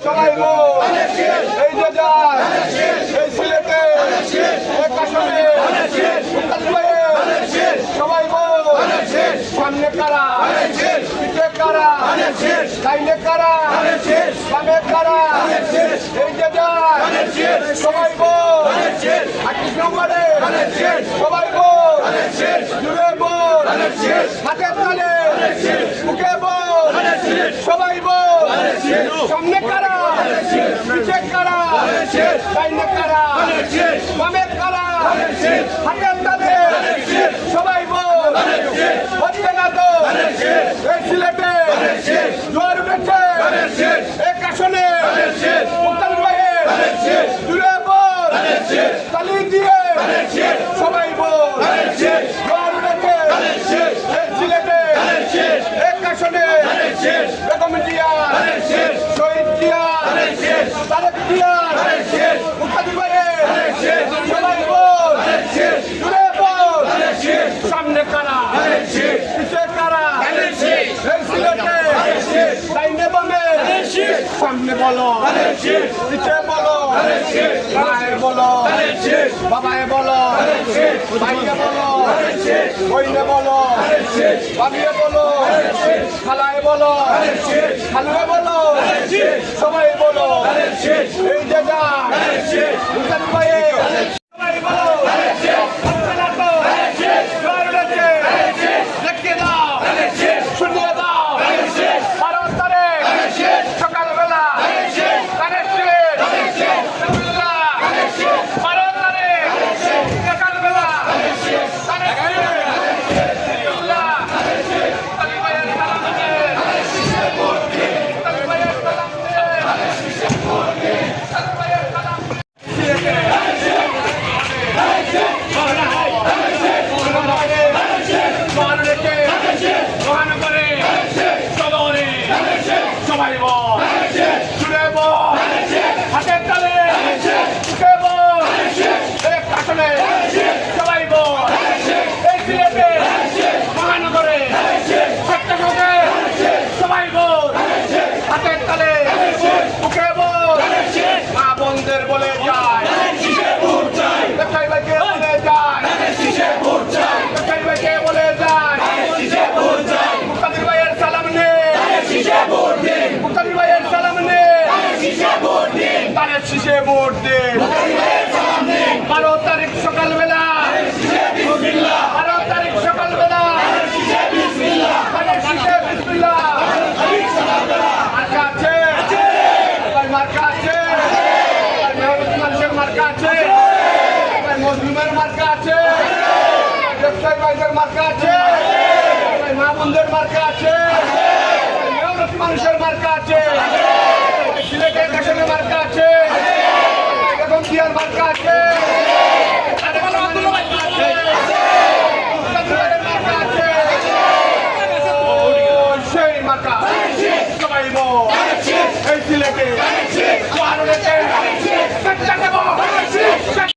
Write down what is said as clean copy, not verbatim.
সবাই বল এই যে যায় এই সিলেটে এক আসনে সবাই বল সামনে কারা পিঠে কারা লাইনে কারা বামে কারা এই যে যায় সবাই বল 28 নম্বরে সবাই বল জুড়ে বল হাতের তালে মুখে বল সবাই বল সামনে কারা পিছে কারা লাইনে কারা বামে কারা হাতের তালে সবাই বল হচ্ছে না তো এই সিলেটে জোয়ার উঠেছে এক আসনে মুক্তার ভাইয়ের জুড়ে বল তালি দিয়ে সবাই বল জোয়ার উঠেছে এই সিলেটে এক আসনে বেগম জিয়া শহীদ জিয়া তারেক জিয়া মুক্তার ভাইয়ের সবাই বল জুড়ে বল সামনে কারা পিছে কারা এই সিলেটে লাইনে বামে সামনে বলো পিছে বলো মায়ের বলো বাবায় বলো ভাইয়ে বলো বইনে বলো ভাবিয়ে বলো খালায় বলো খালুয়ে বলো সবাই বলো এই যে মুস্তাফি ভাই সবাই বলো দেখিয়ে দাও শুনিয়ে দাও 12 তারিখ সকালবেলা সবাই বল জুড়ে বল হাতের তালে মুখে বল এক আসনে সবাই বল এই সিলেটে মহানগরে সত্যকে সবাই বল হাতের তালে মুখে বল মা বোনদের বলে যায় দেখাই ভাইকে বলে যায় দেখাই ভাইকে বলে যায় মুক্তাদির ভাইয়ের সালাম নে মুক্তাদির ভাইয়ের সালাম নে তারেক শীষে ভোট দে 12 তারিখ সকালবেলা 12 তারিখ সকালবেলা তারেক শীষে বিসমিল্লাহ মার্কা আছে মার্কা আছে মানুষের মার্কা আছে মজলুমের মার্কা আছে ব্যবসায়ী ভাইদের মার্কা আছে মা বোনদের মার্কা আছে মানুষের মার্কা আছে সিলেটের কাশনের মার্কা আছে বেগম জিয়ার মার্কা আছে সেই মার্কা সবাই বল এই সিলেটে